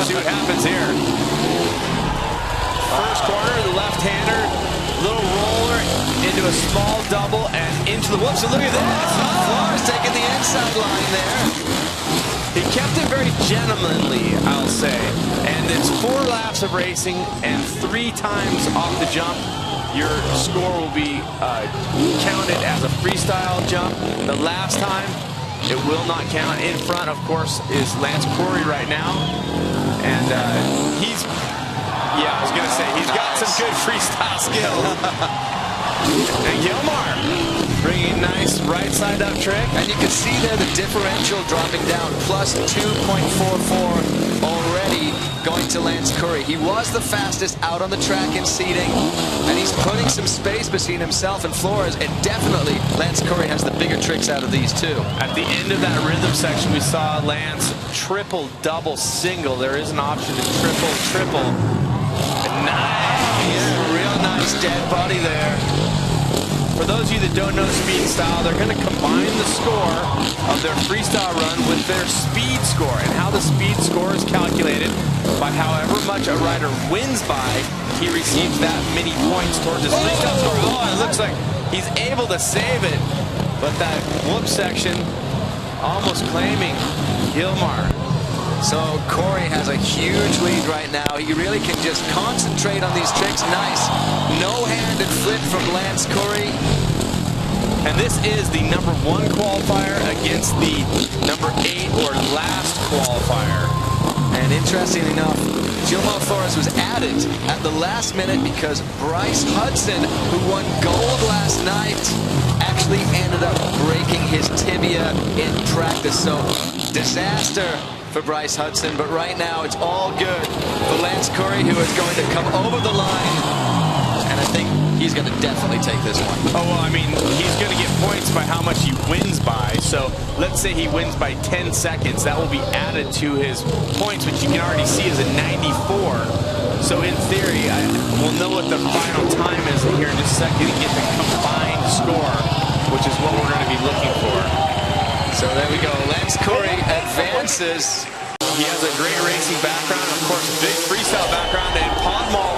see what happens here. First corner, the left-hander, little roller into a small double and into the whoops. And look at this. Flores taking the inside line there. He kept it very gentlemanly, I'll say. And it's 4 laps of racing and 3 times off the jump. Your score will be counted as a freestyle jump. The last time, it will not count. In front, of course, is Lance Corey right now. And he's, yeah, I was going to say, he's got some good freestyle skills. And Gilmar bringing nice right side up trick. And you can see there the differential dropping down, plus 2.44 already going to Lance Curry. He was the fastest out on the track in seating, and he's putting some space between himself and Flores, and definitely Lance Curry has the bigger tricks out of these two. At the end of that rhythm section, we saw Lance triple, double, single. There is an option to triple, triple. Nice! Yeah, real nice dead body there. For those of you that don't know speed style, they're going to combine the score of their freestyle run with their speed score. And how the speed score is calculated by however much a rider wins by, he receives that many points towards his freestyle score. Oh, it looks like he's able to save it. But that whoop section almost claiming Gilmar. So Corey has a huge lead right now. He really can just concentrate on these tricks. Nice no-handed flip from Lance Corey. And this is the #1 qualifier against the #8 or last qualifier. And interestingly enough, Gilmar Flores was added at the last minute because Bryce Hudson, who won gold last night, actually ended up breaking his tibia in practice. So disaster for Bryce Hudson, but right now it's all good for Lance Curry, who is going to come over the line, and I think he's going to definitely take this one. Oh, well, I mean, he's going to get points by how much he wins by, so let's say he wins by 10 seconds. That will be added to his points, which you can already see is a 94. So in theory, we'll know what the final time is here in just a second and get the combined score, which is what we're going to be looking for. So there we go. Lance Curry advances. He has a great racing background, of course, big freestyle background, and Podmal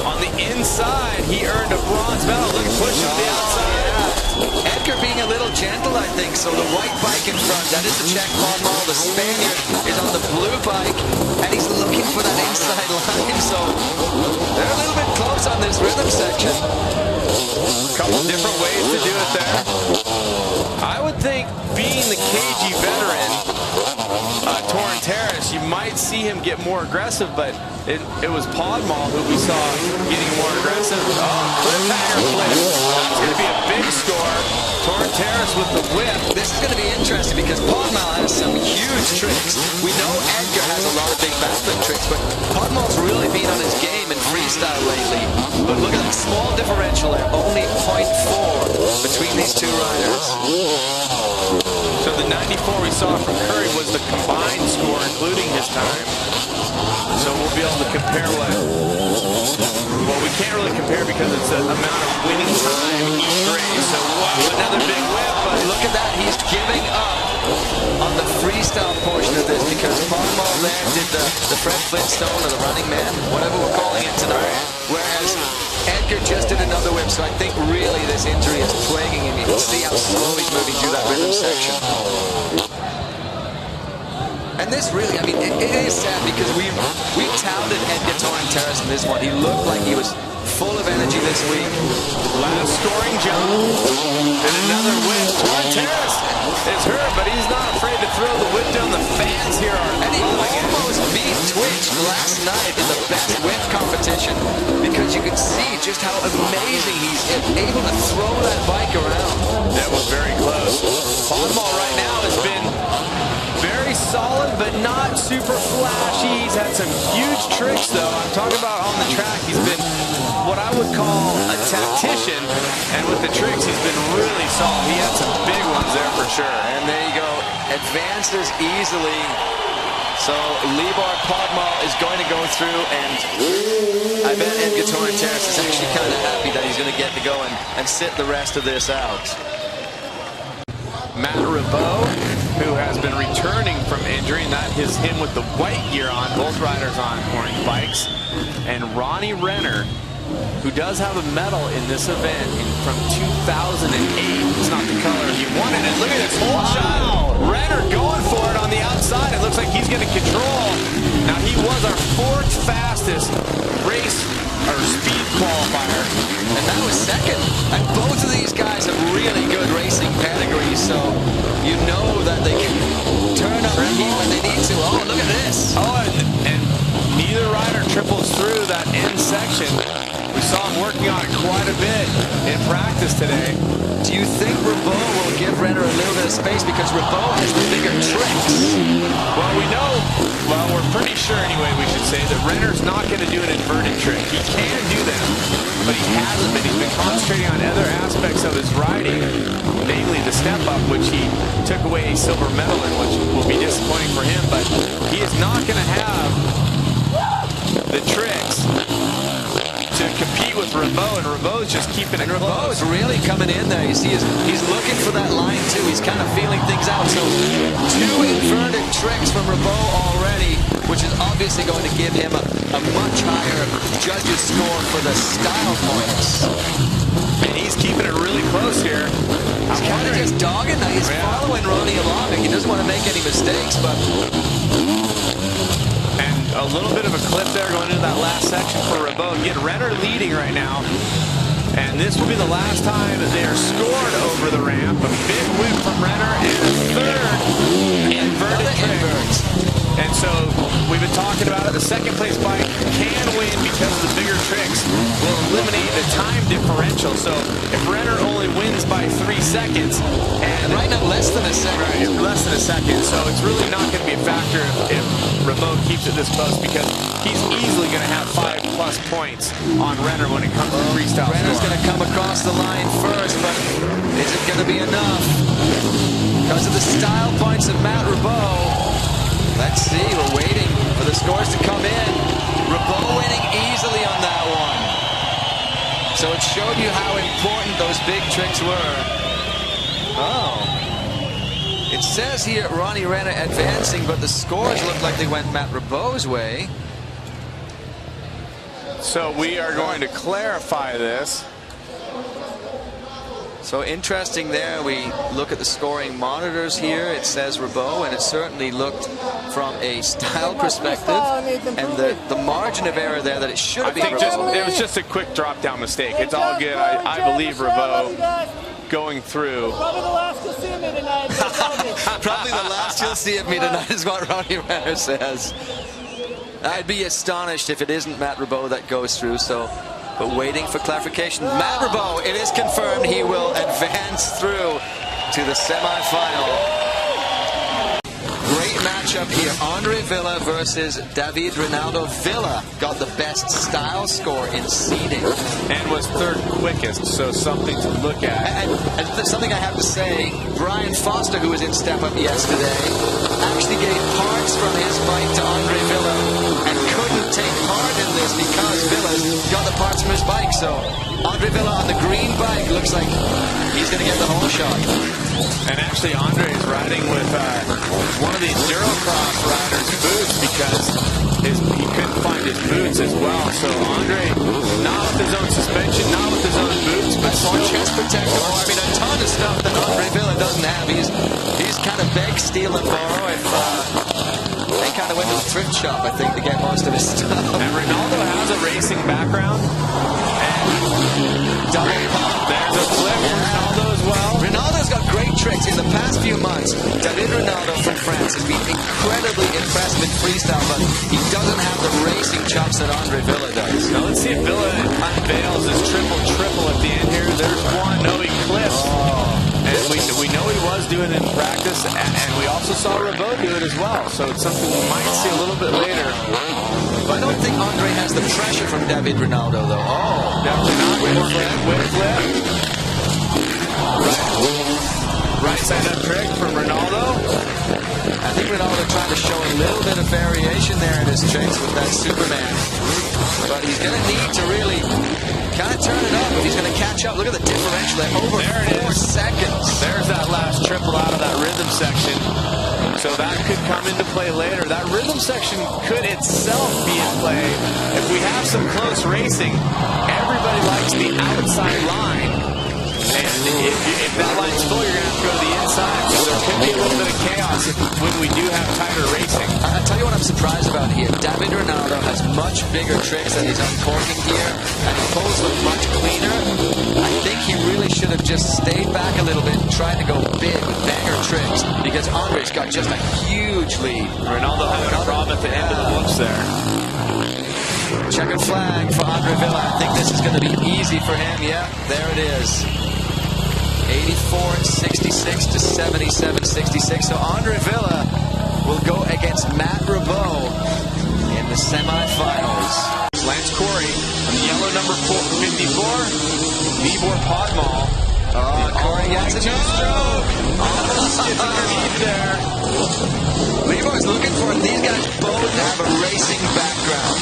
on the inside. He earned a bronze medal. Look, push him to the outside. Yeah. Edgar being a little gentle, I think. So the white bike in front, that is the Czech Podmal. The Spaniard is on the blue bike, and he's looking for that inside line. So they're a little bit close on this rhythm section. A couple different ways to do it there. I would think, being the cagey veteran, Torrent Terrace, you might see him get more aggressive, but it was Podmal who we saw getting more aggressive. Oh, cliffhanger flip. That's going to be a big score. Torrent Terrace with the whip. This is going to be interesting because Podmal has some huge tricks. We know Edgar has a lot of big backflip tricks, but Podmal's really been on his game in freestyle lately. But look at that small differential there, only 0.4 between these two riders. So the 94 we saw from Curry was the combined score, including his time. So we'll be able to compare well, we can't really compare because it's the amount of winning time each race. So wow, another big whip, but look at that, he's giving up on the freestyle portion of this because Podmal there did the Fred Flintstone or the Running Man, whatever we're calling it tonight, whereas Edgar just did another whip. So I think really this injury is plaguing him. You can see how slow he's moving through that rhythm section. And this really, I mean, it is sad because we touted Edgar Torrent Terrace in this one. He looked like he was full of energy this week. Last scoring jump. And another whip. Torrent Terrace is hurt, but he's not afraid to throw the whip down. The fans here are and he almost beat Twitch last night in the best whip competition because you can see just how amazing he's able to throw that bike around. That was very close. Podmal right now has been very solid, but not super flashy. He's had some huge tricks, though. I'm talking about on the track. He's been what I would call a tactician, and with the tricks, he's been really solid. He had some big ones there for sure. And there you go. Advances easily. So Libor Podmal is going to go through, and I bet Edgar Torrent Terrace is actually kind of happy that he's going to get to go and sit the rest of this out. Matt Ribot, who has been returning from injury, and that is him with the white gear on, both riders on orange bikes. And Ronnie Renner, who does have a medal in this event from 2008. It's not the color he wanted. And look at this whole shot. Renner going for it on the outside. It looks like he's going to control. Now, he was our 4th fastest race or speed qualifier. And that was second. And both of these guys have really good racing pedigrees, so you know that they can turn up the heat when they need to. Oh, look at this. Oh, and neither rider triples through that end section. We saw him working on it quite a bit in practice today. Do you think Ribot will give Renner a little bit of space because Ribot has the bigger tricks? Well, we know, well, we're pretty sure anyway, we should say, that Renner's not going to do an inverted trick. He can do them, but he hasn't been. He's been concentrating on other aspects of his riding, namely the step up, which he took away a silver medal in, which will be disappointing for him, but he is not going to have the tricks to compete with Ribot, and Ribot's just keeping it close. Ribot's really coming in there. You see, he's looking for that line too. He's kind of feeling things out. So 2 inverted tricks from Ribot already, which is obviously going to give him a much higher judges score for the style points. And he's keeping it really close here. He's kind of just dogging that. He's following Ronnie along. He doesn't want to make any mistakes, but... A little bit of a clip there going into that last section for Ribot. Get Renner leading right now. And this will be the last time that they are scored over the ramp. A big whip from Renner and a third inverted trick. And so we've been talking about it. The second place bike can win because of the bigger tricks will eliminate the time differential. So if Renner only wins by 3 seconds, and right now less than a second. Right, less than a second. So it's really not going to be a factor if Ribot keeps it this close, because he's easily going to have 5+ points on Renner when it comes to freestyle. Renner's going to come across the line first, but is it going to be enough? Because of the style points of Matt Ribot. Let's see, we're waiting for the scores to come in. Ribot winning easily on that one. So it showed you how important those big tricks were. Oh. It says here Ronnie Renner advancing, but the scores look like they went Matt Ribot's way. So we are going to clarify this. So interesting there, we look at the scoring monitors here. It says Ribot, and it certainly looked from a style perspective, and the margin of error there that it should have been Ribot. It was just a quick drop-down mistake. It's all good. I believe Ribot going through. Probably the last you'll see of me tonight. Probably the last you'll see of me tonight is what Ronnie Renner says. I'd be astonished if it isn't Matt Ribot that goes through, but waiting for clarification. Matt Ribot, it is confirmed he will advance through to the semifinal. Great matchup here. Andre Villa versus David Ronaldo. Villa got the best style score in seeding. And was 3rd quickest, so something to look at. And something I have to say, Brian Foster, who was in Step Up yesterday, actually gave parts from his bike to Andre Villa and couldn't take part in this because Villa's got the parts from his bike. So Andre Villa on the green bike looks like he's going to get the whole shot. And actually, Andre is riding with one of the Enduro Cross riders' boots because he couldn't find his boots as well. So Andre, not with his own suspension, not with his own boots, but more chest protector. I mean, a ton of stuff that Andre Villa doesn't have. He's kind of beg, steal, and borrow. They kind of went to the thrift shop, I think, to get most of his stuff. And Ronaldo has a racing background. And double pump. There's a flip from Ronaldo as well. Ronaldo's got great tricks. In the past few months, David Ronaldo from France has been incredibly impressive in freestyle, but he doesn't have the racing chops that Andre Villa does. Now let's see if Villa unveils his triple at the end here. There's one. No, he clips. And we know he was doing it in practice, and we also saw Ribot do it as well. So it's something we might see a little bit later. But I don't think Andre has the pressure from David Ronaldo, though. Oh, definitely not. Whip flip. Right side up trick from Ronaldo. I think Ronaldo trying to show a little bit of variation there in his tricks with that Superman. But he's going to need to really kind of turn it up if he's going to catch up. Look at the differential there, over 4 seconds. There's that last triple out of that rhythm section. So that could come into play later. That rhythm section could itself be in play. If we have some close racing, everybody likes the outside line. And if that line's full, you're going to have to go to the inside. So there could be a little bit of chaos when we do have tighter racing. I'll tell you what I'm surprised about here. David Ronaldo has much bigger tricks than he's uncorking here, and he pulls them much cleaner. I think he really should have just stayed back a little bit and tried to go big, banger tricks, because Andre's got just a huge lead. Ronaldo having a problem at the end of the whoops there. Checkered flag for Andre Villa. I think this is going to be easy for him. Yeah, there it is. 84-66 to 77-66. So Andre Villa will go against Matt Rabeau in the semifinals. Lance Corey, yellow number 54, Libor Podmal. Oh, Corey gets a no-stroke. Almost gets underneath there. Libor's looking for it. These guys both have a racing background.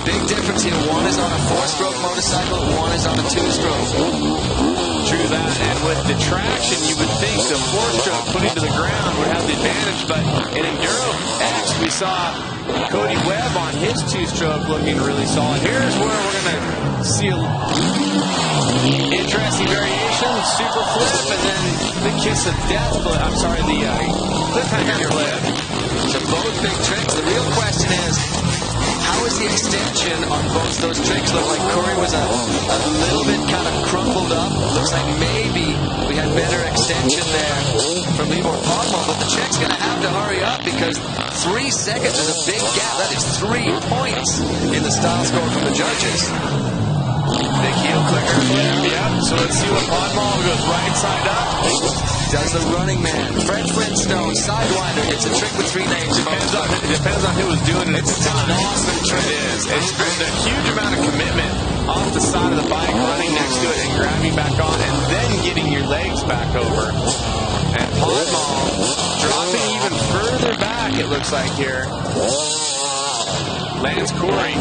Big difference here. One is on a 4-stroke motorcycle, one is on a 2-stroke. True that, and with the traction, you would think the 4-stroke putting to the ground would have the advantage, but in Enduro X, we saw Cody Webb on his 2-stroke looking really solid. Here's where we're going to see a interesting variation, super flip, and then the kiss of death flip. I'm sorry, the cliffhanger flip. So both big tricks. The real question is, how is the extension on both those tricks look like? Corey was a little bit kind of crumpled up. Looks like maybe we had better extension there from Libor Podmal, but the chick's going to have to hurry up because 3 seconds is a big gap. That is 3 points in the style score from the judges. Big heel clicker flip, yeah. So let's see what Podmal goes right side up. Does the running man. Fred Flintstone, Sidewinder. It's a trick with 3 names. It depends on who was doing it. It's an awesome trick. It is. It's a huge amount of commitment off the side of the bike, running next to it and grabbing back on, and then getting your legs back over. And Podmal dropping even further back, it looks like here. Lance Corey.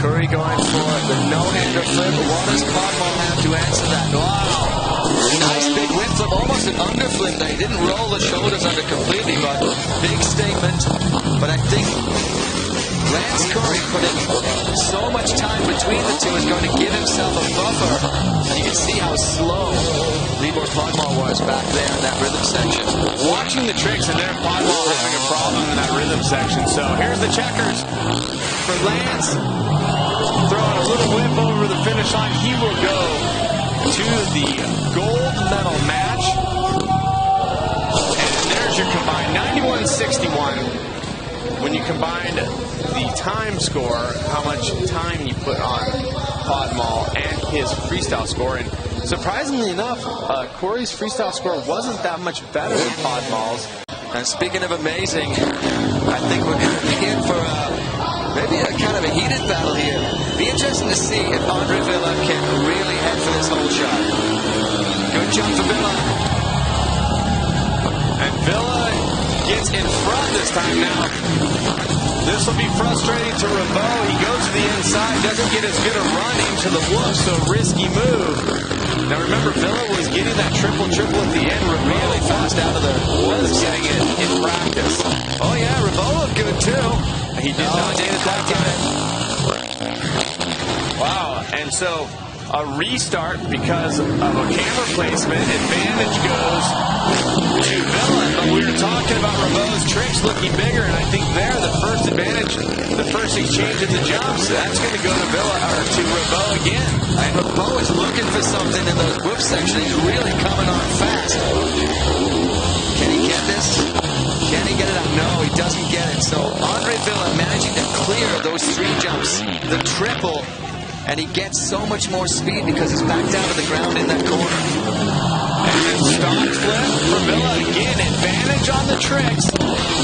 Curry going for the no-hander flip. What does Podmal have to answer that? Wow. Nice big whip flip, almost an underflip there. He didn't roll the shoulders under completely, but big statement. But I think Lance Curry putting so much time between the two is going to give himself a buffer. And you can see how slow Libor Podmal was back there in that rhythm section. Watching the tricks and there Podmal having a problem in that rhythm section. So here's the checkers for Lance. Throwing a little whip over the finish line. He will go to the gold medal match. And there's your combined 91-61. When you combine the time score, how much time you put on Podmal and his freestyle score. And surprisingly enough, Corey's freestyle score wasn't that much better than Podmal's. And speaking of amazing, I think we're going to be in for maybe a kind of a heated battle here. Be interesting to see if Andre Villa can really head for this whole shot. Good jump for Villa. And Villa gets in front this time now. This will be frustrating to Rabeau. He goes to the inside, doesn't get as good a run into the whoop, so risky move. Now remember, Villa was getting that triple at the end. Rabeau really fast out of the was getting it in practice. Oh yeah, Rabeau looked good too. He did not get it that time. Wow, and so a restart because of a camera placement. Advantage goes to Villa, but we were talking about Rabeau's tricks looking bigger, and I think there the first advantage, the first exchange in the jumps, that's going to go to Villa or to Rabeau again. And Rabeau is looking for something in the whip section. He's really coming on fast. Can he get this? Can he get it out? No, he doesn't get it. So Andre Villa managing to clear those 3 jumps, the triple, and he gets so much more speed because he's back down to the ground in that corner. And then stock flip for Villa again. Advantage on the tricks.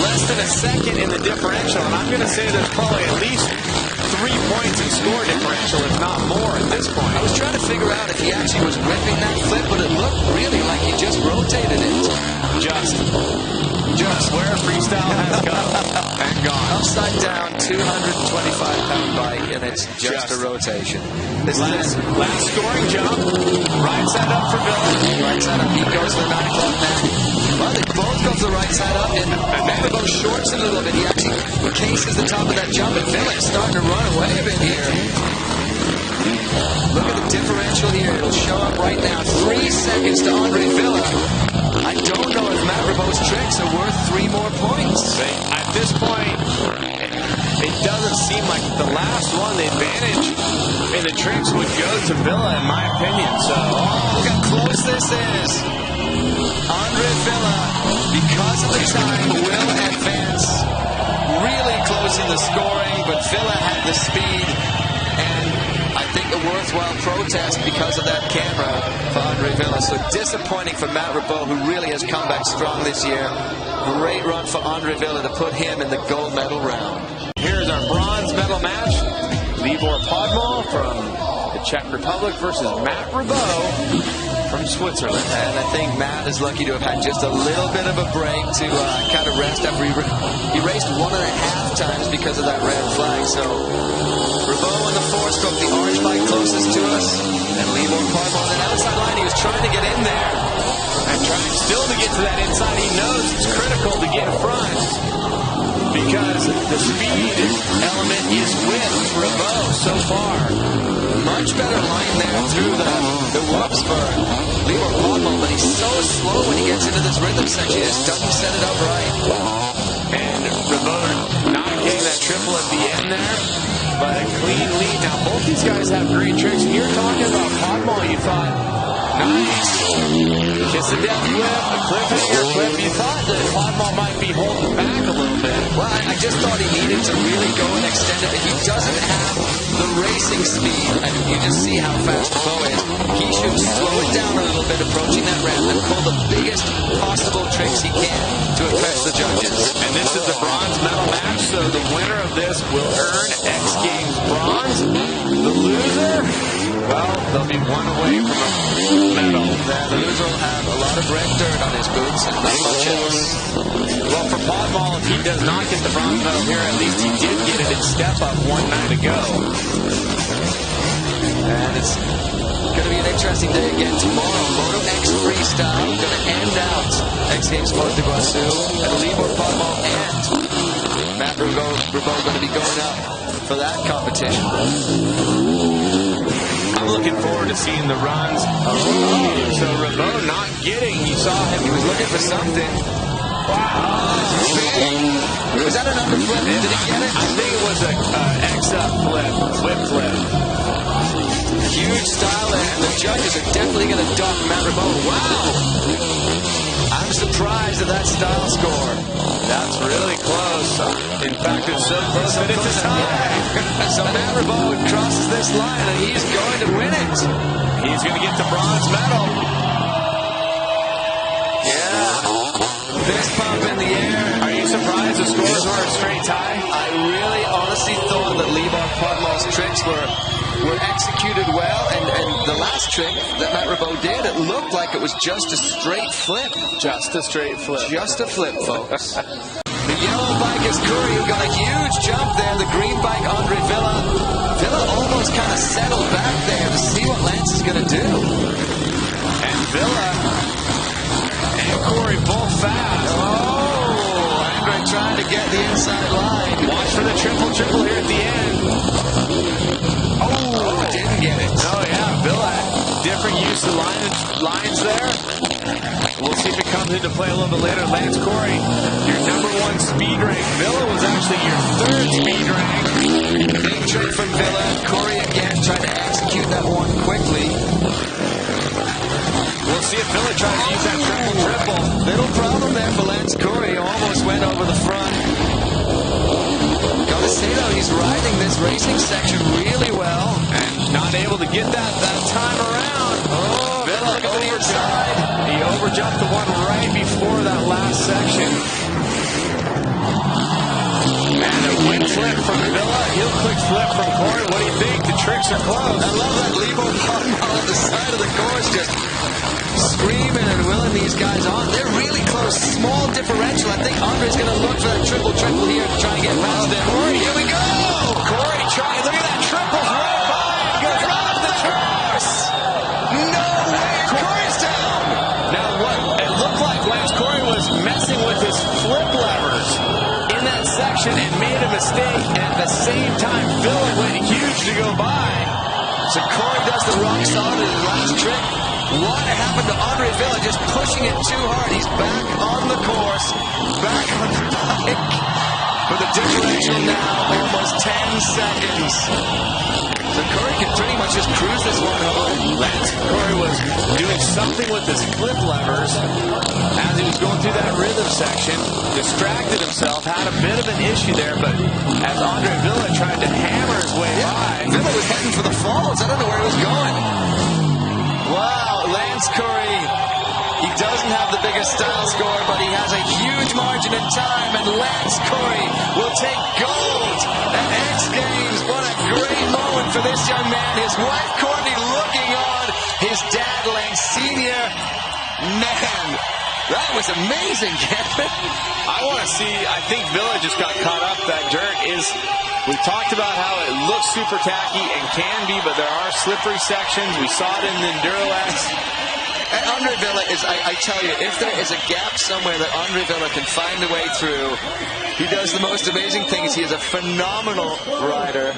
Less than a second in the differential. And I'm going to say there's probably at least 3 points in score differential, if not more at this point. I was trying to figure out if he actually was whipping that flip, but it looked really like he just rotated it. Just where freestyle has come and gone. upside down 225-pound bike, and it's just a rotation. This last scoring jump. Right side up for Villa. Right side up, he goes to the 9 o'clock mat. Well, they both go to the right side up, and Vanderbilt shorts a little bit. He actually cases the top of that jump, and Villa is starting to run away a bit here. Look at the differential here. It'll show up right now. 3 seconds to Andre Villa. I don't know if Matt Ribot's tricks are worth 3 more points. At this point, it doesn't seem like the last one, the advantage in the tricks would go to Villa, in my opinion. So, look how close this is. Andre Villa, because of the time, will advance really close in the scoring, but Villa had the speed, and I think a worthwhile protest because of that camera for Andre Villa. So disappointing for Matt Ribot, who really has come back strong this year. Great run for Andre Villa to put him in the gold medal round. Here's our bronze medal match. Libor Podmol from the Czech Republic versus Matt Ribot from Switzerland. And I think Matt is lucky to have had just a little bit of a break to kind of rest after he raced 1.5 times because of that red flag. So Ribot on the 4-stroke, the orange bike closest to us, and Libor Podmol on the outside line. He was trying to get in there and trying still to get to that inside. He knows it's critical to get in front because the speed element is with Ribot so far. Much better line there through the whoops for Libor Podmol, but he's so slow when he gets into this rhythm section. He just doesn't set it up right. And Ribot not getting that triple at the end there, but a clean lead. Now, both these guys have great tricks. And you're talking about Podmol, you thought, nice. Kiss the death flip, a cliffhanger flip. You thought that Podmol might be holding back a little bit. Well, I just thought he needed to really go and extend it, but he doesn't have the racing speed. And you just see how fast Ribot is. He should slow it down a little bit approaching that ramp and pull the biggest possible tricks he can to impress the judges. And this is the bronze medal match, so the winner of this will earn X Games bronze. The loser, well, they'll be one away from a medal. The loser will have a lot of red dirt on his boots and not much else. Well, for Podmol, if he does not get the bronze medal here, at least he did get it in step-up one night ago. And it's going to be an interesting day again tomorrow. Moto X Freestyle going to end out X Games Cote d'Iguacu, and Libor Podmol and Matt Ribot going to be going up for that competition. I'm looking forward to seeing the runs. So Ribot not getting, you saw him, he was looking for something. Wow. Was that an underflip? Did he get it? I think it was a X-up flip. Huge style there, and the judges are definitely going to dock Matt Ribot. Wow! I'm surprised at that style score. That's really close. In fact, it's so close that it's a tie. So Matt Ribot crosses this line, and he's going to win it. He's going to get the bronze medal. Fist pump in the air. Are you surprised the scores were a straight tie? I really honestly thought that Libor Podmol's tricks were executed well, and the last trick that Matt Ribot did, it looked like it was just a straight flip. Just a straight flip. Just a flip, folks. The yellow bike is Curry, who got a huge jump there. The green bike, Andre Villa. Villa almost kind of settled back there to see what Lance is going to do. And Villa and Corey both fast. Oh, Andre trying to get the inside line. Watch for the triple here at the end. Oh, didn't get it. Oh, yeah, Villa, different use of lines there. We'll see if it comes into play a little bit later. Lance Corey, your #1 speed rank. Villa was actually your 3rd speed rank. Big trick from Villa. Corey again trying to execute that one quickly. We'll see if Villa tries to use that triple. Little problem there for Lance Corey. Almost went over the front. Gotta say though, he's riding this racing section really well. And not able to get that time around. Oh, Villa over the inside. He overjumped the one right before that last section. And a wing flip from Villa. Heel click flip from Corey. What do you think? The tricks are close. I love that Libor Podmol on the side of the course just screaming and willing these guys on. They're really close. Small differential. I think Andre's going to look for that triple here to try and get past it. section and made a mistake. And at the same time, Villa went huge to go by. So Corey does the rock solid in his last trick. What happened to Andre Villa? Just pushing it too hard. He's back on the course, back on the bike, with a differential now almost 10 seconds. So Corey can pretty much just cruise this one home. Lance Corey was doing something with his flip levers as he was going through that rhythm section, distracted himself, had a bit of an issue there, but as Andre Villa tried to hammer his way by. Villa was heading for the falls. I don't know where he was going. Wow, Lance Corey, he doesn't have the biggest style score, but he has a huge margin in time, and Lance Corey will take gold at X Games. What a great moment for this young man. His wife Courtney looking on, his dad Lance Sr. Man, that was amazing, Kevin. I think Villa just got caught up. That dirt is, we talked about how it looks super tacky and can be, but there are slippery sections. We saw it in the Enduro X. And Andre Villa is, I tell you, if there is a gap somewhere that Andre Villa can find a way through, he does the most amazing things. He is a phenomenal rider.